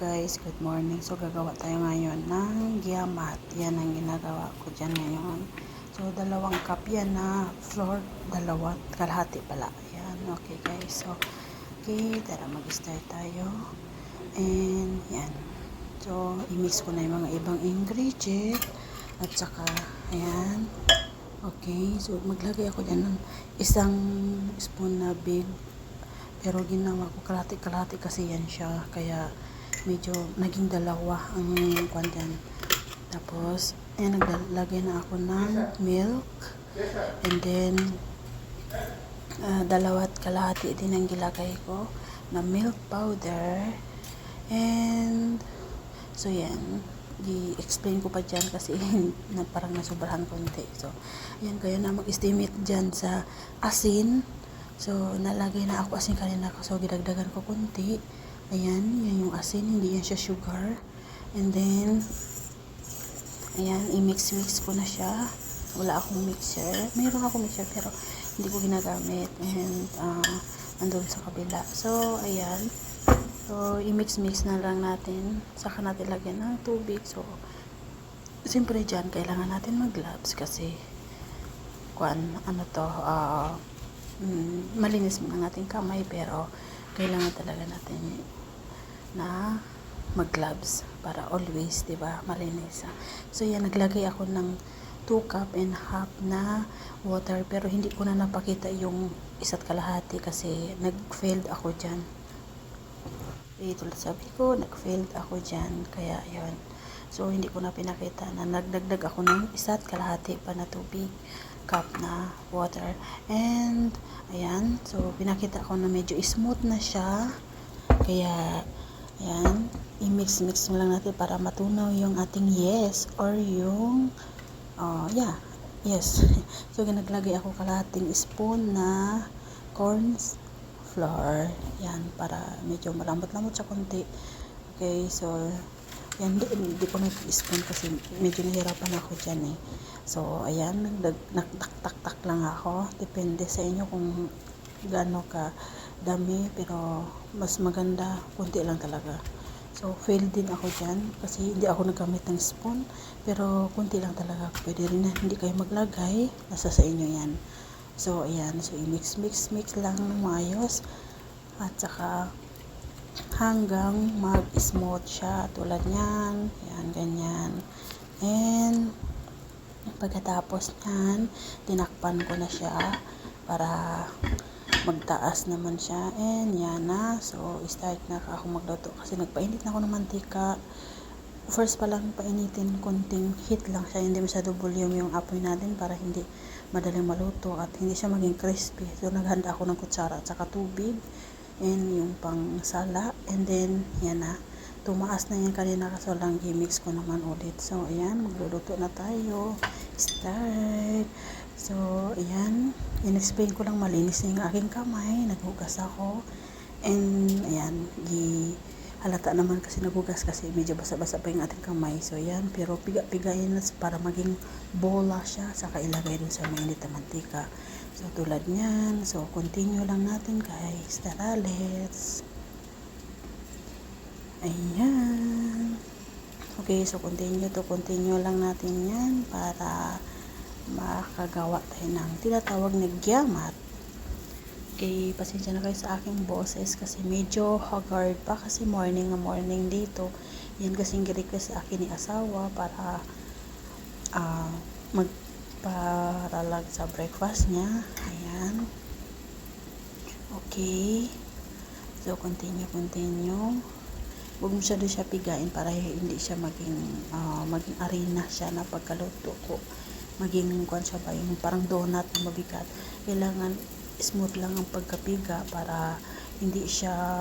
guys, good morning. So gagawa tayo ngayon ng giamat. Yan ang ginagawa ko dyan ngayon. So dalawang cup yan na flour, dalawa, kalahati pala. Yan, okay guys. So okay, tara mag-start tayo. And yan. So i-mix ko na yung mga ibang ingredient. At saka, ayan. Okay, so maglagay ako dyan ng isang spoon na big. Pero ginawa ko kalahati-kalahati kasi yan siya. Kaya medyo naging dalawa ang kwan dyan. Tapos, ayan, naglagay na ako ng milk. And then, dalawat kalahati din ang gilagay ko na milk powder. And, so yan. I-explain ko pa dyan kasi parang nasubrahan konti. So, ayan, kaya na mag-estimate dyan sa asin. So, nalagay na ako asin kanina ko. So, gidagdagan ko konti. Ayan, yan yung asin. Hindi yan siya sugar. And then, ayan, i-mix-mix ko na siya. Wala akong mixer. Mayroon akong mixer pero hindi ko ginagamit. And, nandun sa kabila. So, ayan. So, i-mix-mix na lang natin. Saka natin lagyan ng tubig. So, siyempre dyan, kailangan natin mag-gloves kasi, malinis mo ang ating kamay pero kailangan talaga natin na mag-gloves para always, 'di ba, malinis. So yan, naglagay ako ng 2 cup and half na water pero hindi ko na napakita yung isa't kalahati kasi nag-failed ako diyan. Tulad sabi ko, nag-failed ako diyan kaya yon. So hindi ko na pinakita na nagdagdag ako ng isa't kalahati pa na tubig, cup na water. And ayan, so pinakita ko na medyo smooth na siya. Kaya ayan, i-mix-mix mo lang natin para matunaw yung ating yes or yung yes. So naglagay ako kalahating spoon na corn flour. Yan, para medyo malambot-lambot siya konti. Okay, so yan, hindi ko nag-spoon kasi medyo nahirapan ako dyan eh. So, ayan, nagtak-tak lang ako. Depende sa inyo kung gaano ka dami, pero mas maganda, kunti lang talaga. So, fail din ako dyan kasi hindi ako naggamit ng spoon, pero kunti lang talaga. Pwede rin na hindi kayo maglagay, nasa sa inyo yan. So, ayan, so i-mix lang ng maayos at saka hanggang mag-smooth siya tulad niyan, yan, ganyan. And pagkatapos niyan, tinakpan ko na siya para magtaas naman siya. And yan na, so start na ako magluto kasi nagpainit na ako ng mantika. First pa lang painitin, konting heat lang siya, hindi masyado volume yung apoy natin para hindi madaling maluto at hindi siya maging crispy. So naghanda ako ng kutsara at saka tubig and yung pang sala, and then yan na, tumaas na yan kanina kaso lang i-mix ko naman ulit. So ayan, magluluto na tayo, start. So ayan, in-explain ko lang, malinis na yung aking kamay, naghugas ako, and ayan, halata naman kasi nagugas kasi medyo basa-basa pa yung ating kamay. So ayan, pero piga-pigayin na para maging bola siya, saka ilagay dun sa mainit na mantika. So tulad nyan, so continue lang natin guys. Tara, let's. Ayan. Okay, so continue lang natin yan para makagawa tayo ng tinatawag na giamat. Okay, pasensya na kayo sa aking boses kasi medyo haggard pa kasi morning dito. Yan kasing request sa akin ni asawa para magparalag sa breakfast niya. Ayan. Okay. So, continue. Huwag masyado siya pigain para hindi siya maging arena siya na pagkaluto ko. Maging siya ba, yung parang donut na mabigat. Kailangan smooth lang ang pagkapiga para hindi siya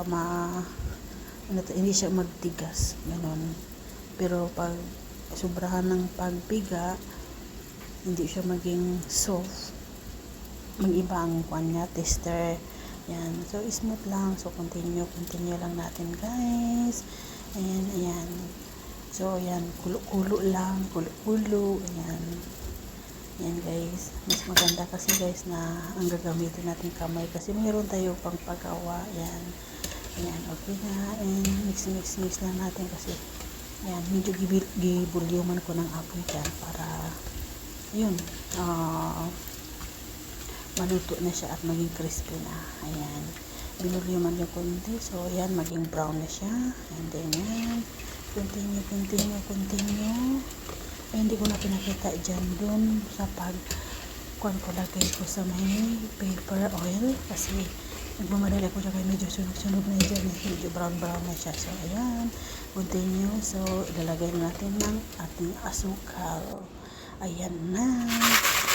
hindi siya magtigas, gano'n. Pero pag sobrahan ng pagpiga, hindi siya maging soft, mag-iba ang niya, tester. Yan, so smooth lang. So continue lang natin guys. And ayan, so ayan, kulo lang, ayan. Yan guys, mas maganda kasi guys na ang gagamitin natin kamay kasi mayroon tayo pang paggawa. Yan, Ayan, okay na. And mix lang natin kasi ayan, medyo gibulyuman ko ng apoy dyan para yun, maluto na siya at maging crispy na. Ayan, binulyuman yung konti. So, ayan, maging brown na siya. And then, yan, continue. Eh, hindi ko na pinakita dyan dun sa kuan ko lagay ko sa may paper oil kasi nagmamadali ko siya kaya medyo sunog na dyan, medyo brown na siya. So ayan, continue. So ilalagay natin ng ating asukal. Ayan na.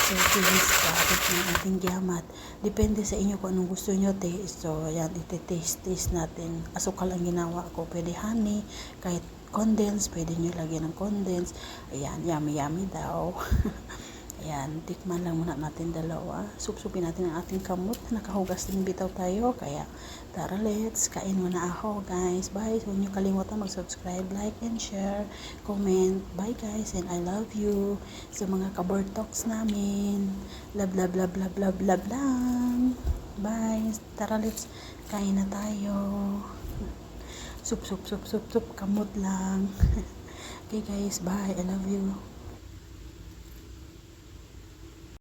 So please, tapos ng ating giamat. Depende sa inyo kung anong gusto nyo taste. So ayan, iti-taste natin. Asukal ang ginawa ko. Pwede honey, kahit condense, pwede nyo lagyan ng condense. Ayan, yummy daw. Ayan, tikman lang muna natin dalawa. Supsupin natin ang ating kamot. Nakahugas din bitaw tayo. Kaya, tara let's. Kain muna ako guys. Bye. Huwag nyo kalimutan mag-subscribe, like, and share. Comment. Bye guys. And I love you. Sa mga kaboard talks namin. Love lang. Bye. Tara let's. Kain na tayo. Sup. Kamot lang. Okay guys. Bye. I love you.